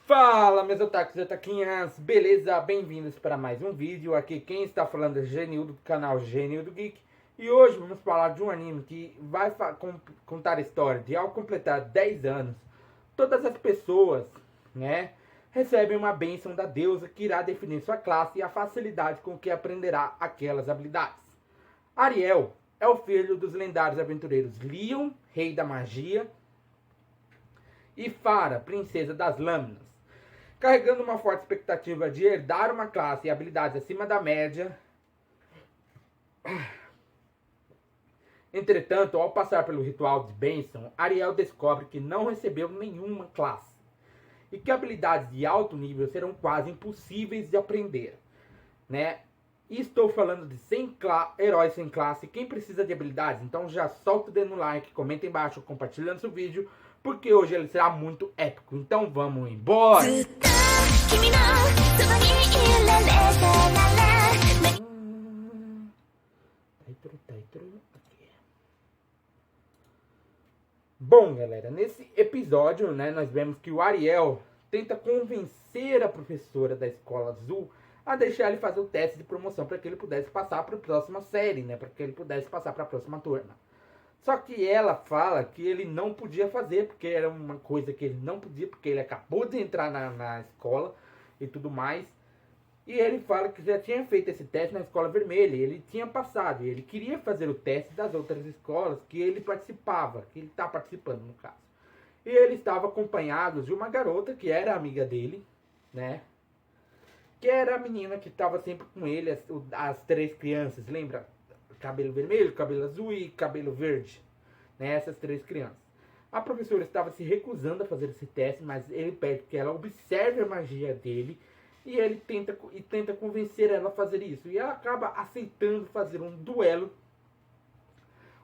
Fala, meus otakus e otaquinhas, beleza? Bem-vindos para mais um vídeo. Aqui quem está falando é Genildo, do canal Genildo Geek. E hoje vamos falar de um anime que vai contar a história de, ao completar 10 anos, todas as pessoas, né, recebem uma bênção da deusa que irá definir sua classe e a facilidade com que aprenderá aquelas habilidades. Ariel é o filho dos lendários aventureiros Leon, rei da magia, e Fara, princesa das lâminas. Carregando uma forte expectativa de herdar uma classe e habilidades acima da média. Entretanto, ao passar pelo ritual de bênção, Ariel descobre que não recebeu nenhuma classe e que habilidades de alto nível serão quase impossíveis de aprender, né? E estou falando de heróis sem classe. Quem precisa de habilidades, então já solta o dedo no like, comenta embaixo, compartilhando seu vídeo, porque hoje ele será muito épico. Então vamos embora! Bom, galera, nesse episódio, né, nós vemos que o Ariel tenta convencer a professora da Escola Azul a deixar ele fazer o teste de promoção para que ele pudesse passar para a próxima série, né, para que ele pudesse passar para a próxima turma. Só que ela fala que ele não podia fazer, porque era uma coisa que ele não podia, porque ele acabou de entrar na escola e tudo mais. E ele fala que já tinha feito esse teste na Escola Vermelha, ele tinha passado, e ele queria fazer o teste das outras escolas que ele participava, que ele está participando no caso. E ele estava acompanhado de uma garota que era amiga dele, né? Que era a menina que estava sempre com ele, as três crianças, lembra? Cabelo vermelho, cabelo azul e cabelo verde, né? Essas três crianças. A professora estava se recusando a fazer esse teste, mas ele pede que ela observe a magia dele e ele tenta convencer ela a fazer isso. E ela acaba aceitando fazer um duelo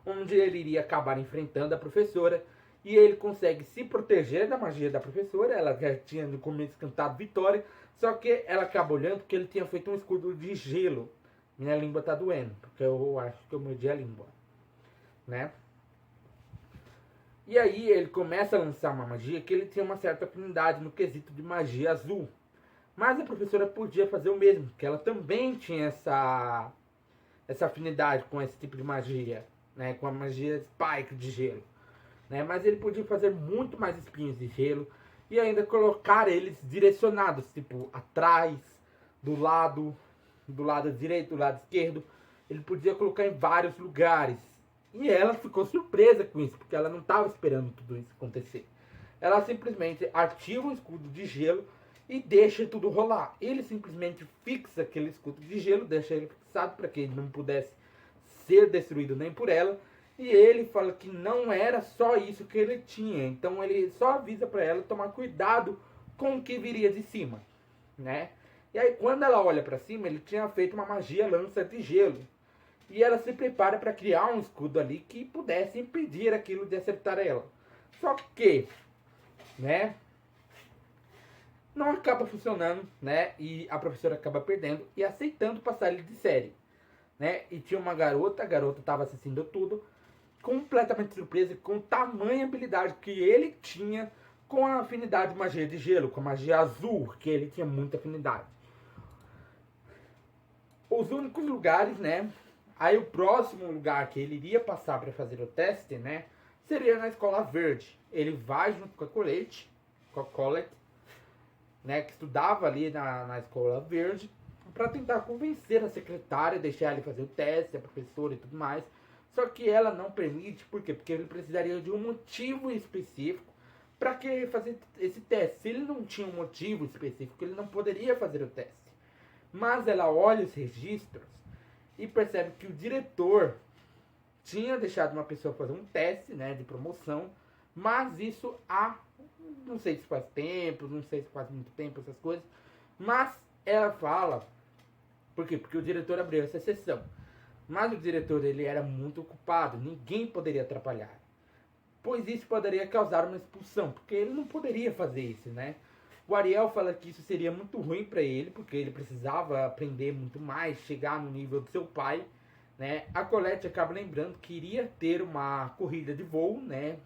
onde ele iria acabar enfrentando a professora e ele consegue se proteger da magia da professora. Ela já tinha no começo cantado vitória, só que ela acaba olhando porque ele tinha feito um escudo de gelo. Minha língua tá doendo, porque eu acho que eu mordi a língua, né? E aí ele começa a lançar uma magia que ele tinha uma certa afinidade no quesito de magia azul. Mas a professora podia fazer o mesmo, porque ela também tinha essa afinidade com esse tipo de magia, né? Com a magia Spike de gelo, né? Mas ele podia fazer muito mais espinhos de gelo e ainda colocar eles direcionados, tipo atrás, do lado direito, do lado esquerdo. Ele podia colocar em vários lugares. E ela ficou surpresa com isso, porque ela não estava esperando tudo isso acontecer. Ela simplesmente ativa o escudo de gelo e deixa tudo rolar. Ele simplesmente fixa aquele escudo de gelo, deixa ele fixado para que ele não pudesse ser destruído nem por ela. E ele fala que não era só isso que ele tinha. Então ele só avisa para ela tomar cuidado com o que viria de cima, né? E aí quando ela olha para cima, ele tinha feito uma magia lança de gelo. E ela se prepara para criar um escudo ali que pudesse impedir aquilo de acertar ela. Só que, né, não acaba funcionando, né? E a professora acaba perdendo e aceitando passar ele de série, né? E tinha uma garota, a garota estava assistindo tudo, completamente surpresa com tamanha habilidade que ele tinha com a afinidade de magia de gelo, com a magia azul, que ele tinha muita afinidade. Os únicos lugares, né? Aí o próximo lugar que ele iria passar para fazer o teste, né? Seria na Escola Verde. Ele vai junto com a Colette, né? Que estudava ali na Escola Verde, para tentar convencer a secretária, deixar ele fazer o teste, a professora e tudo mais. Só que ela não permite, por quê? Porque ele precisaria de um motivo específico para que fazer esse teste. Se ele não tinha um motivo específico, ele não poderia fazer o teste. Mas ela olha os registros e percebe que o diretor tinha deixado uma pessoa fazer um teste, né, de promoção, mas isso há, não sei se faz tempo, não sei se faz muito tempo, essas coisas, mas ela fala, por quê? Porque o diretor abriu essa sessão, mas o diretor ele era muito ocupado, ninguém poderia atrapalhar, pois isso poderia causar uma expulsão, porque ele não poderia fazer isso, né? O Ariel fala que isso seria muito ruim para ele, porque ele precisava aprender muito mais, chegar no nível do seu pai, né? A Colette acaba lembrando que iria ter uma corrida de voo, né?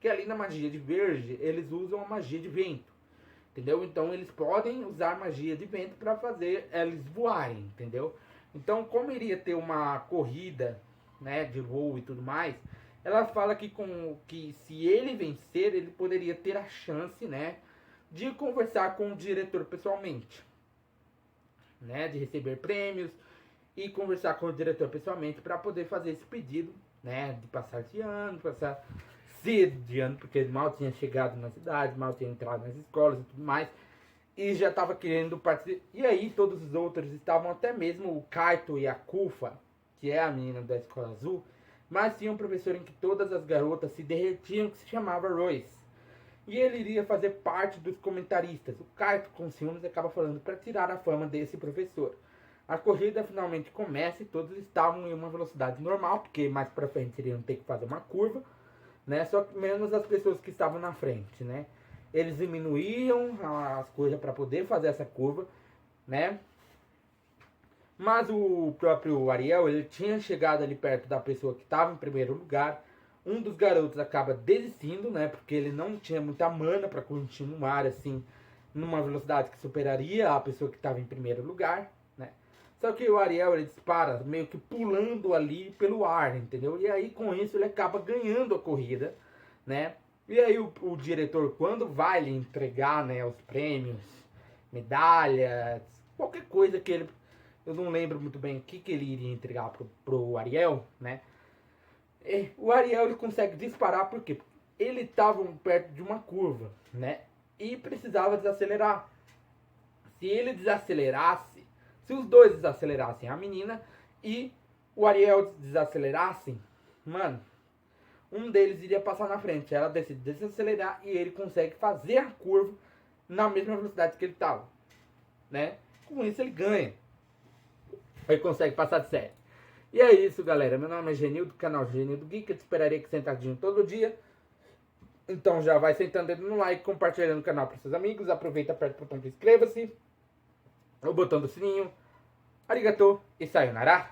Que ali na magia de verde, eles usam a magia de vento. entendeu? Então eles podem usar magia de vento para fazer eles voarem, entendeu? Então, como iria ter uma corrida, né, de voo e tudo mais, ela fala que se ele vencer, ele poderia ter a chance, né, de conversar com o diretor pessoalmente, né, de receber prêmios e conversar com o diretor pessoalmente para poder fazer esse pedido, né, de passar de ano, passar cedo de ano, porque ele mal tinha chegado na cidade, mal tinha entrado nas escolas e tudo mais, e já estava querendo participar. E aí todos os outros estavam, até mesmo o Kaito e a Kufa, que é a menina da escola azul, mas tinha um professor em que todas as garotas se derretiam, que se chamava Royce. E ele iria fazer parte dos comentaristas. O Kaito, com ciúmes, acaba falando para tirar a fama desse professor. A corrida finalmente começa e todos estavam em uma velocidade normal, porque mais para frente iriam ter que fazer uma curva, né? Só que menos as pessoas que estavam na frente, né? Eles diminuíam as coisas para poder fazer essa curva, né? Mas o próprio Ariel, ele tinha chegado ali perto da pessoa que estava em primeiro lugar. Um dos garotos acaba desistindo, né? Porque ele não tinha muita mana para continuar assim, numa velocidade que superaria a pessoa que estava em primeiro lugar, né? Só que o Ariel, ele dispara meio que pulando ali pelo ar, entendeu? E aí com isso ele acaba ganhando a corrida, né? E aí o diretor, quando vai lhe entregar, né, os prêmios, medalhas, qualquer coisa que ele... Eu não lembro muito bem o que ele iria entregar pro Ariel, né? E o Ariel, ele consegue disparar porque ele estava perto de uma curva, né? E precisava desacelerar. Se ele desacelerasse, se os dois desacelerassem, a menina e o Ariel desacelerassem, mano, um deles iria passar na frente. Ela decide desacelerar e ele consegue fazer a curva na mesma velocidade que ele estava, né? Com isso ele ganha. Ele consegue passar de série. E é isso, galera. Meu nome é Genildo, do canal Genildo Geek. Eu te esperaria aqui sentadinho todo dia. Então já vai sentando dedo no like, compartilhando o canal para seus amigos. Aproveita, aperta o botão de inscreva-se, o botão do sininho. Arigatou e sayonara.